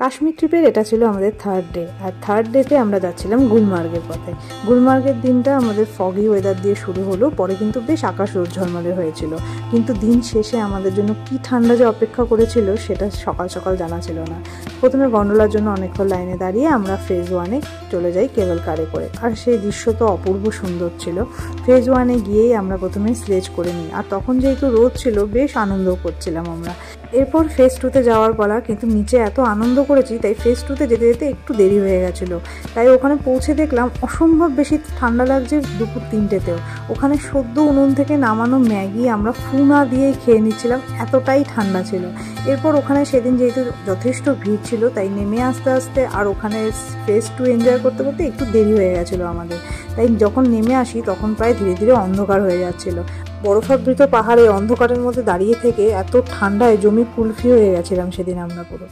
কাশ্মীর ট্রিপের এটা ছিল আমাদের থার্ড ডে। আর থার্ড ডেতে আমরা যাচ্ছিলাম গুলমার্গের পথে। গুলমার্গের দিনটা আমাদের ফগি ওয়েদার দিয়ে শুরু হলো, পরে কিন্তু বেশ আকাশ রোদ ঝলমলে হয়েছিল। কিন্তু দিন শেষে আমাদের জন্য কি ঠান্ডা যে অপেক্ষা করেছিল সেটা সকাল সকাল জানা ছিল না। প্রথমে গন্ডোলার জন্য অনেকক্ষণ লাইনে দাঁড়িয়ে আমরা ফেজ 1-এ চলে যাই কেবল কারে করে। আর সেই দৃশ্য তো অপূর্ব সুন্দর ছিল। ফেজ 1-এ গিয়েই আমরা প্রথমে স্লেজ করে নিই, আর তখন যেহেতু রোদ ছিল বেশ আনন্দ করছিলাম আমরা। এরপর ফেজ 2-তে যাওয়ার পালা, কিন্তু নিচে এত আনন্দ করেছি তাই ফেজ 2-তে যেতে যেতে একটু দেরি হয়ে গেছিলো। তাই ওখানে পৌঁছে দেখলাম অসম্ভব বেশি ঠান্ডা লাগছে দুপুর 3টেতেও। ওখানে সদ্য উনুন থেকে নামানো ম্যাগি আমরা ফু না দিয়েই খেয়ে নিচ্ছিলাম, এতটাই ঠান্ডা ছিল। এরপর ওখানে সেদিন যেহেতু যথেষ্ট ভিড় ছিল তাই নেমে আসতে আসতে আর ওখানে ফেজ 2 এনজয় করতে করতে একটু দেরি হয়ে গেছিলো আমাদের। তাই যখন নেমে আসি তখন প্রায় ধীরে ধীরে অন্ধকার হয়ে যাচ্ছিলো। বরফাবৃত পাহাড়ে অন্ধকারের মধ্যে দাঁড়িয়ে থেকে এত ঠান্ডায় জমি কুলফি হয়ে গেছিলাম সেদিন আমরা পুরো।